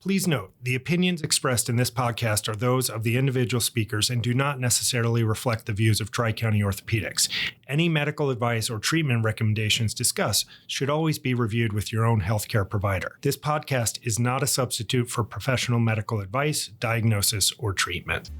Please note, the opinions expressed in this podcast are those of the individual speakers and do not necessarily reflect the views of Tri-County Orthopedics. Any medical advice or treatment recommendations discussed should always be reviewed with your own healthcare provider. This podcast is not a substitute for professional medical advice, diagnosis, or treatment.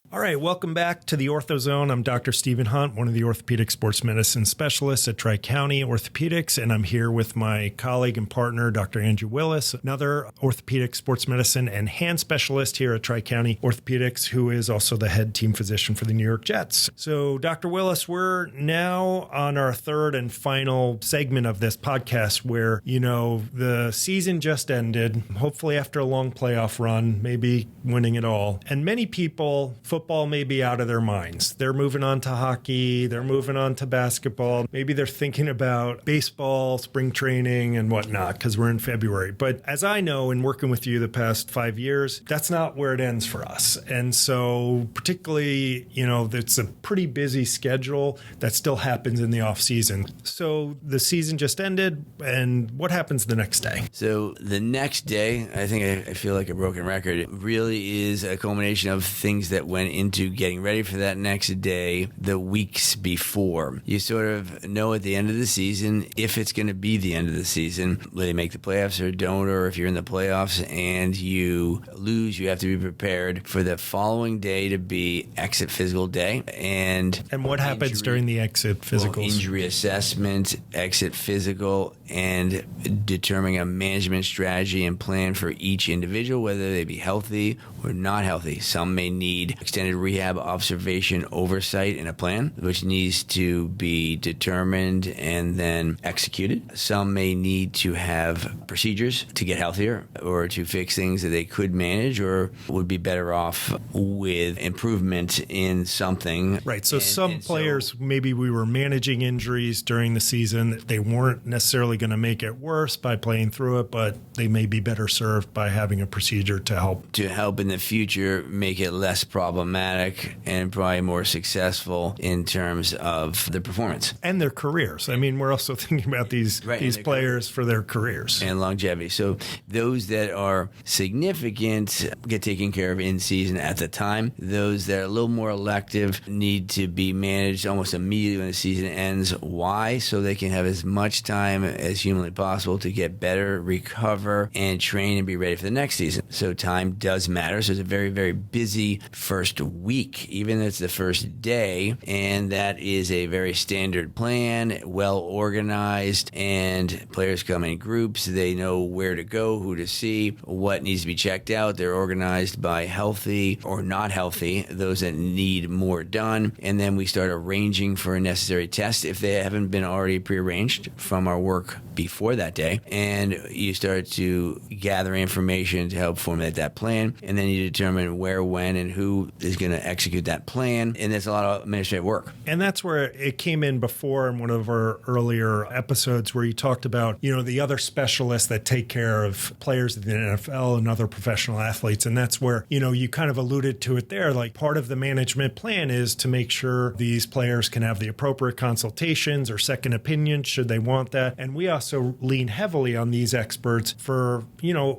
All right, welcome back to the OrthoZone. I'm Dr. Stephen Hunt, one of the orthopedic sports medicine specialists at Tri-County Orthopedics, and I'm here with my colleague and partner, Dr. Andrew Willis, another orthopedic sports medicine and hand specialist here at Tri-County Orthopedics, who is also the head team physician for the New York Jets. So, Dr. Willis, we're now on our third and final segment of this podcast where, the season just ended, hopefully after a long playoff run, maybe winning it all. And many people, football may be out of their minds. They're moving on to hockey. They're moving on to basketball. Maybe they're thinking about baseball, spring training, and whatnot because we're in February. But as I know, in working with you the past 5 years, that's not where it ends for us. And so particularly, it's a pretty busy schedule that still happens in the off season. So the season just ended, and what happens the next day? So the next day, I think I feel like a broken record. It really is a culmination of things that went into getting ready for that next day the weeks before. You sort of know at the end of the season if it's going to be the end of the season, whether they make the playoffs or don't, or if you're in the playoffs and you lose, you have to be prepared for the following day to be exit physical day. And what happens during the exit physicals? Well, injury assessment, exit physical, and determining a management strategy and plan for each individual, whether they be healthy or not healthy. Some may need extended rehab observation oversight in a plan, which needs to be determined and then executed. Some may need to have procedures to get healthier or to fix things that they could manage or would be better off with improvement in something. Right. So some players, maybe we were managing injuries during the season. They weren't necessarily going to make it worse by playing through it, but they may be better served by having a procedure to help. To help in the future make it less problematic and probably more successful in terms of the performance. And their careers. I mean, we're also thinking about these players for their careers. And longevity. So those that are significant get taken care of in season at the time. Those that are a little more elective need to be managed almost immediately when the season ends. Why? So they can have as much time as humanly possible to get better, recover, and train and be ready for the next season. So time does matter. So it's a very, very busy first week, even if it's the first day, and that is a very standard plan, well organized, and players come in groups. They know where to go, who to see, what needs to be checked out. They're organized by healthy or not healthy, those that need more done, and then we start arranging for a necessary test if they haven't been already prearranged from our work before that day, and you start to gather information to help formulate that plan, and then you determine where, when, and who is going to execute that plan, and there's a lot of administrative work. And that's where it came in before in one of our earlier episodes where you talked about, the other specialists that take care of players in the NFL and other professional athletes, and that's where, you kind of alluded to it there, like part of the management plan is to make sure these players can have the appropriate consultations or second opinions should they want that, and we also lean heavily on these experts for,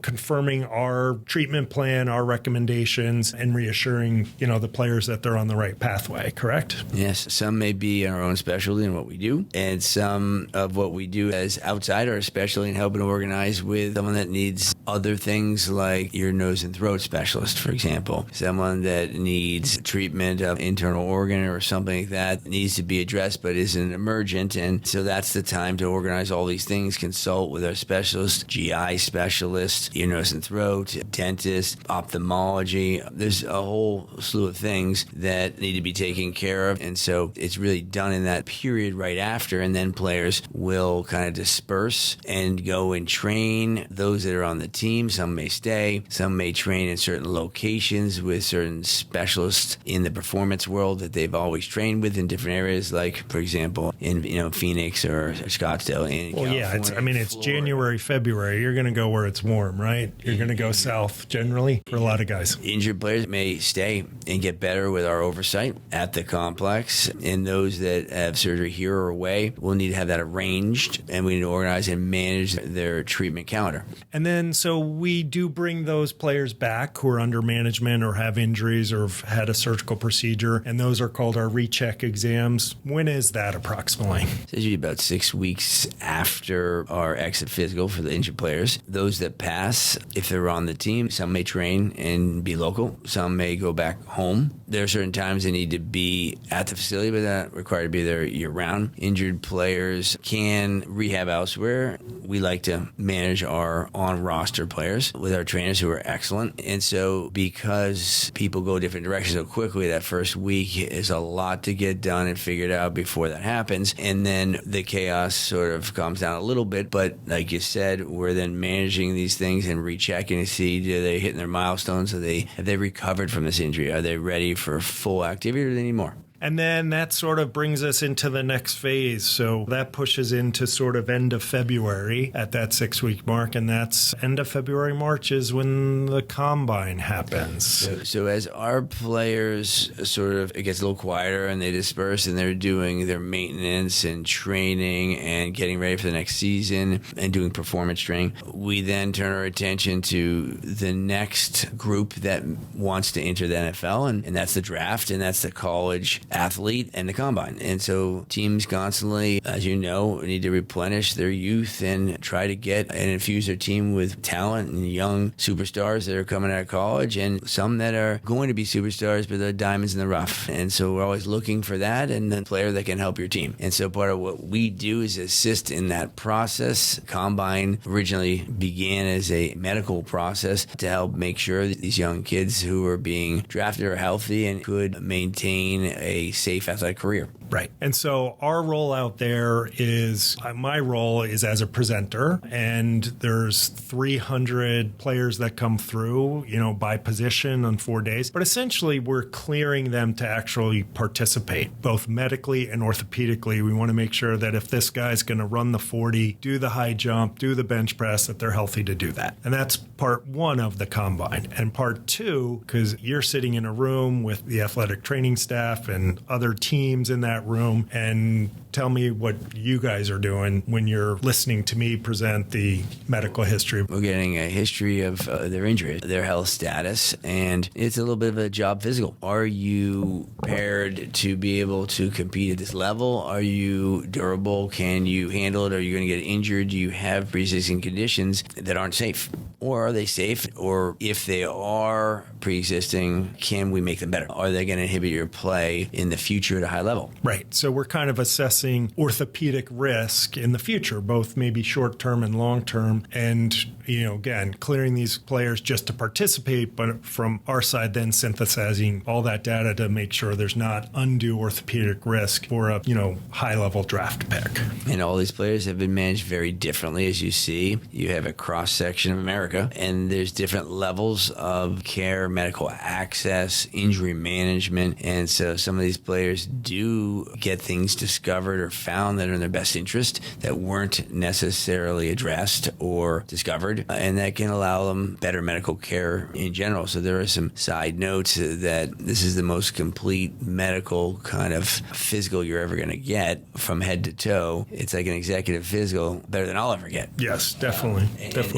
confirming our treatment plan, our recommendations, and reassuring, the players that they're on the right pathway, correct? Yes. Some may be in our own specialty in what we do, and some of what we do as outside our specialty in helping organize with someone that needs other things like ear, nose, and throat specialist, for example. Someone that needs treatment of internal organ or something like that needs to be addressed but isn't emergent, and so that's the time to organize all these things, consult with our specialists, GI specialists, ear, nose, and throat, dentist, ophthalmology. There's a whole slew of things that need to be taken care of, and so it's really done in that period right after, and then players will kind of disperse and go and train those that are on the team. Some may stay, some may train in certain locations with certain specialists in the performance world that they've always trained with in different areas, like, for example, in Phoenix or Scottsdale. California, it's Florida. January, February. You're going to go where it's warm, right? You're going to go south generally for a lot of guys. Injured players may stay and get better with our oversight at the complex. And those that have surgery here or away will need to have that arranged, and we need to organize and manage their treatment calendar. And then, so we do bring those players back who are under management or have injuries or have had a surgical procedure, and those are called our Recheck exams. When is that approximately? It's usually about 6 weeks after our exit physical for the injured players. Those that pass, if they're on the team, some may train and be local. Some may go back home. There are certain times they need to be at the facility, but they're not required to be there year-round. Injured players can rehab elsewhere. We like to manage our on-roster players with our trainers who are excellent. And so because people go different directions so quickly, that first week is a lot to get done and figured out before that happens. And then the chaos sort of calms down a little bit. But like you said, we're then managing these things and rechecking to see, do they hitting their milestones? Have they recovered from this injury? Are they ready for full activity, or do they need more? And then that sort of brings us into the next phase. So that pushes into sort of end of February at that 6-week mark. And that's end of February, March is when the combine happens. So as our players sort of, it gets a little quieter and they disperse and they're doing their maintenance and training and getting ready for the next season and doing performance training, we then turn our attention to the next group that wants to enter the NFL. And that's the draft, and that's the college athlete and the combine. And so teams constantly, as you know, need to replenish their youth and try to get and infuse their team with talent and young superstars that are coming out of college, and some that are going to be superstars, but they're diamonds in the rough. And so we're always looking for that and the player that can help your team. And so part of what we do is assist in that process. Combine originally began as a medical process to help make sure that these young kids who are being drafted are healthy and could maintain a safe athletic career. Right. And so our role out there is, my role is as a presenter, and there's 300 players that come through, by position on 4 days. But essentially, we're clearing them to actually participate, both medically and orthopedically. We want to make sure that if this guy's going to run the 40, do the high jump, do the bench press, that they're healthy to do that. And that's part one of the combine. And part two, because you're sitting in a room with the athletic training staff and other teams in that room, and tell me what you guys are doing when you're listening to me present the medical history. We're getting a history of their injury, their health status, and it's a little bit of a job physical. Are you prepared to be able to compete at this level? Are you durable? Can you handle it? Are you going to get injured? Do you have pre-existing conditions that aren't safe? Or are they safe? Or if they are pre-existing, can we make them better? Are they going to inhibit your play in the future at a high level? Right. So we're kind of assessing orthopedic risk in the future, both maybe short-term and long-term. And, again, clearing these players just to participate, but from our side then synthesizing all that data to make sure there's not undue orthopedic risk for a, high-level draft pick. And all these players have been managed very differently, as you see. You have a cross-section of America, and there's different levels of care, medical access, injury management. And so some of these players do get things discovered or found that are in their best interest that weren't necessarily addressed or discovered, and that can allow them better medical care in general. So there are some side notes that this is the most complete medical kind of physical you're ever going to get from head to toe. It's like an executive physical, better than I'll ever get. Yes, definitely.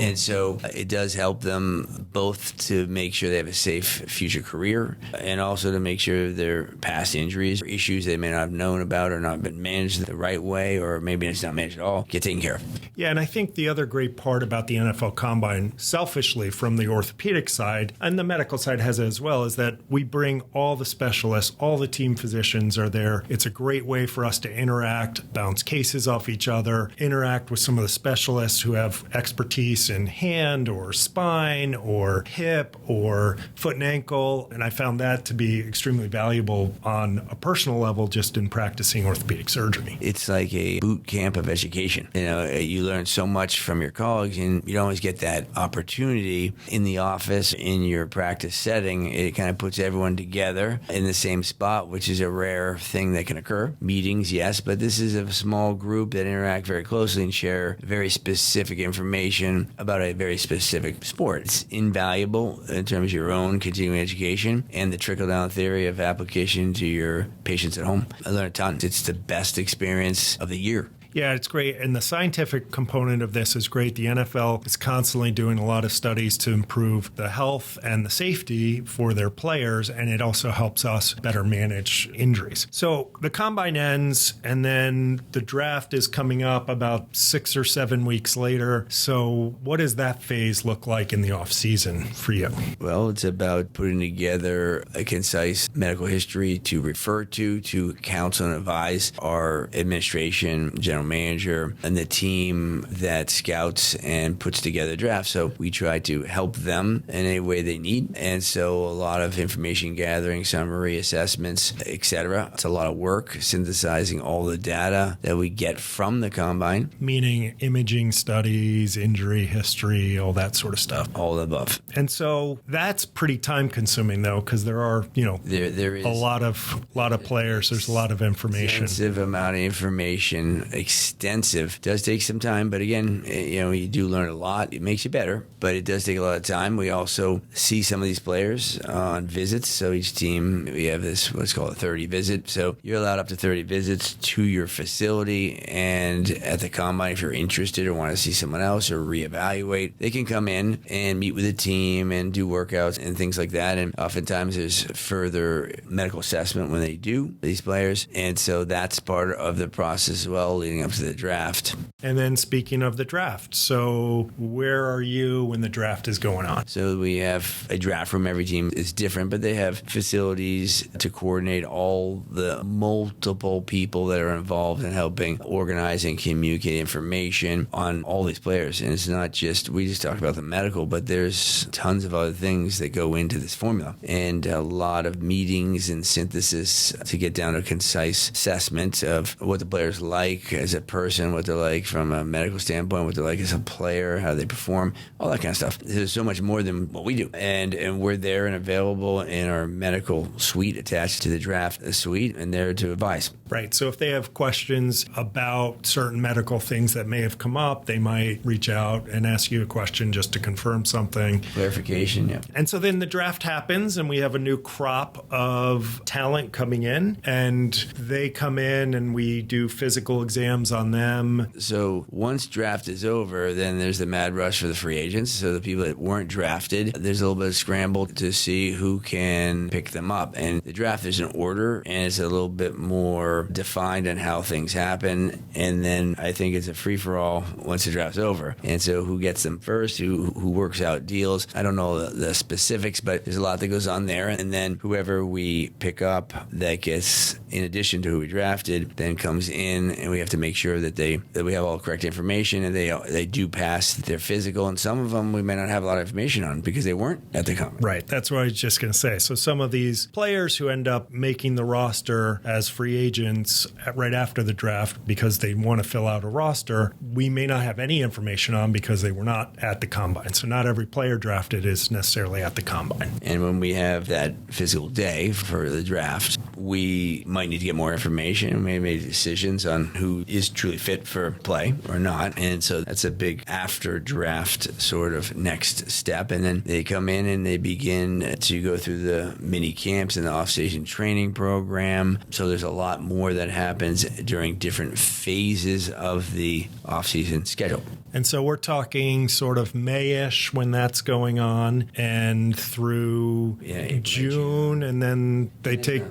And so it does help them both to make sure they have a safe future career, and also to make sure their past injuries or issues they may not have known about or not been managed the right way, or maybe it's not managed at all, get taken care of. Yeah, and I think the other great part about the NFL Combine, selfishly from the orthopedic side, and the medical side has it as well, is that we bring all the specialists, all the team physicians are there. It's a great way for us to interact, bounce cases off each other, interact with some of the specialists who have expertise in hand or spine or hip or foot and ankle. And I found that to be extremely valuable on a personal level just in practicing orthopedic surgery. It's like a boot camp of education. You learn so much from your colleagues, and you don't always always get that opportunity in the office, in your practice setting. It kind of puts everyone together in the same spot, which is a rare thing that can occur. Meetings, yes, but this is a small group that interact very closely and share very specific information about a very specific sport. It's invaluable in terms of your own continuing education and the trickle-down theory of application to your patients at home. I learned a ton. It's the best experience of the year. Yeah, it's great. And the scientific component of this is great. The NFL is constantly doing a lot of studies to improve the health and the safety for their players, and it also helps us better manage injuries. So the combine ends, and then the draft is coming up about 6 or 7 weeks later. So what does that phase look like in the off season for you? Well, it's about putting together a concise medical history to refer to counsel and advise our administration, general manager, and the team that scouts and puts together drafts. So we try to help them in any way they need. And so a lot of information gathering, summary assessments, etc. It's a lot of work synthesizing all the data that we get from the combine. Meaning imaging studies, injury history, all that sort of stuff. All the above. And so that's pretty time consuming though, because there are, there is a lot of players. There's a lot of information. Extensive amount of information. Extensive. Does take some time, but again, you do learn a lot. It makes you better, but it does take a lot of time. We also see some of these players on visits. So each team, we have this, what's called a 30 visit. So you're allowed up to 30 visits to your facility, and at the combine, if you're interested or want to see someone else or reevaluate, they can come in and meet with the team and do workouts and things like that. And oftentimes there's further medical assessment when they do, these players. And so that's part of the process as well, leading up to the draft. And then speaking of the draft, so where are you when the draft is going on? So we have a draft room. Every team is different, but they have facilities to coordinate all the multiple people that are involved in helping organize and communicate information on all these players. And it's not just, we just talked about the medical, but there's tons of other things that go into this formula, and a lot of meetings and synthesis to get down to a concise assessment of what the players like as a person, what they're like from a medical standpoint, what they're like as a player, how they perform, all that kind of stuff. There's so much more than what we do. And we're there and available in our medical suite attached to the draft suite, and there to advise. Right. So if they have questions about certain medical things that may have come up, they might reach out and ask you a question just to confirm something. Clarification, yeah. And so then the draft happens, and we have a new crop of talent coming in, and they come in and we do physical exams on them. So once draft is over, then there's the mad rush for the free agents. So the people that weren't drafted, there's a little bit of scramble to see who can pick them up. And the draft is an order, and it's a little bit more defined on how things happen. And then I think it's a free-for-all once the draft's over. And so who gets them first, who works out deals. I don't know the specifics, but there's a lot that goes on there. And then whoever we pick up that gets, in addition to who we drafted, then comes in, and we have to make sure that we have all correct information, and they do pass their physical. And some of them we may not have a lot of information on because they weren't at the combine. Right. That's what I was just going to say. So some of these players who end up making the roster as free agents right after the draft because they want to fill out a roster, we may not have any information on because they were not at the combine. So not every player drafted is necessarily at the combine. And when we have that physical day for the draft, we might need to get more information. We may make decisions on who is truly fit for play or not. And so that's a big after draft sort of next step. And then they come in and they begin to go through the mini camps and the off-season training program. So there's a lot more that happens during different phases of the off-season schedule. And so we're talking sort of May-ish when that's going on, and through June, and then they take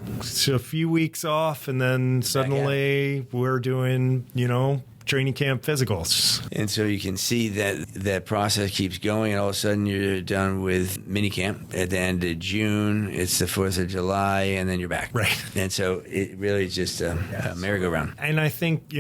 a few weeks off, and then suddenly we're doing, training camp physicals. And so you can see that process keeps going, and all of a sudden you're done with mini camp. At the end of June, it's the 4th of July, and then you're back. Right. And so it really is just a merry-go-round. And I think,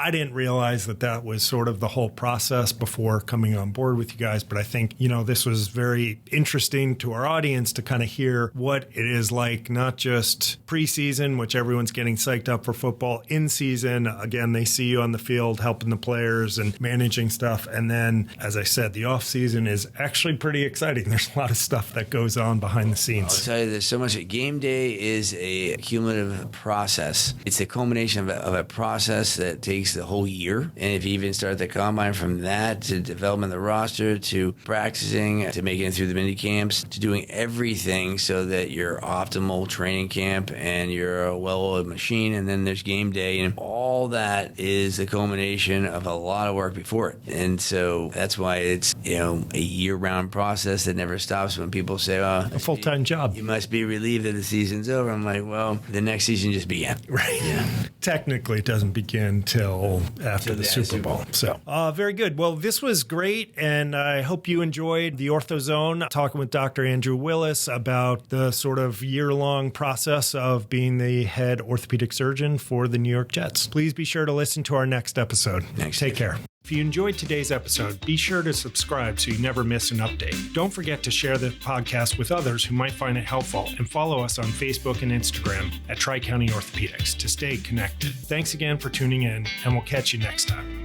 I didn't realize that was sort of the whole process before coming on board with you guys. But I think, this was very interesting to our audience to kind of hear what it is like, not just preseason, which everyone's getting psyched up for football, in season. Again, they see you on the field helping the players and managing stuff. And then, as I said, the off season is actually pretty exciting. There's a lot of stuff that goes on behind the scenes. I'll tell you, there's so much. Game day is a cumulative process. It's a culmination of a process that takes the whole year. And if you even start the combine from that to development of the roster to practicing to making it through the mini camps to doing everything so that you're optimal training camp and you're a well-oiled machine, and then there's game day, and all that is the culmination of a lot of work before it. And so that's why it's a year-round process that never stops. When people say, "Oh, a full-time job, you must be relieved that the season's over," I'm like, well, the next season just began. Right. Yeah. Technically, it doesn't begin till after the Super Bowl. So, very good. Well, this was great, and I hope you enjoyed the OrthoZone, talking with Dr. Andrew Willis about the sort of year-long process of being the head orthopedic surgeon for the New York Jets. Please be sure to listen to our next episode. Take care. If you enjoyed today's episode, be sure to subscribe so you never miss an update. Don't forget to share the podcast with others who might find it helpful, and follow us on Facebook and Instagram at Tri-County Orthopedics to stay connected. Thanks again for tuning in, and we'll catch you next time.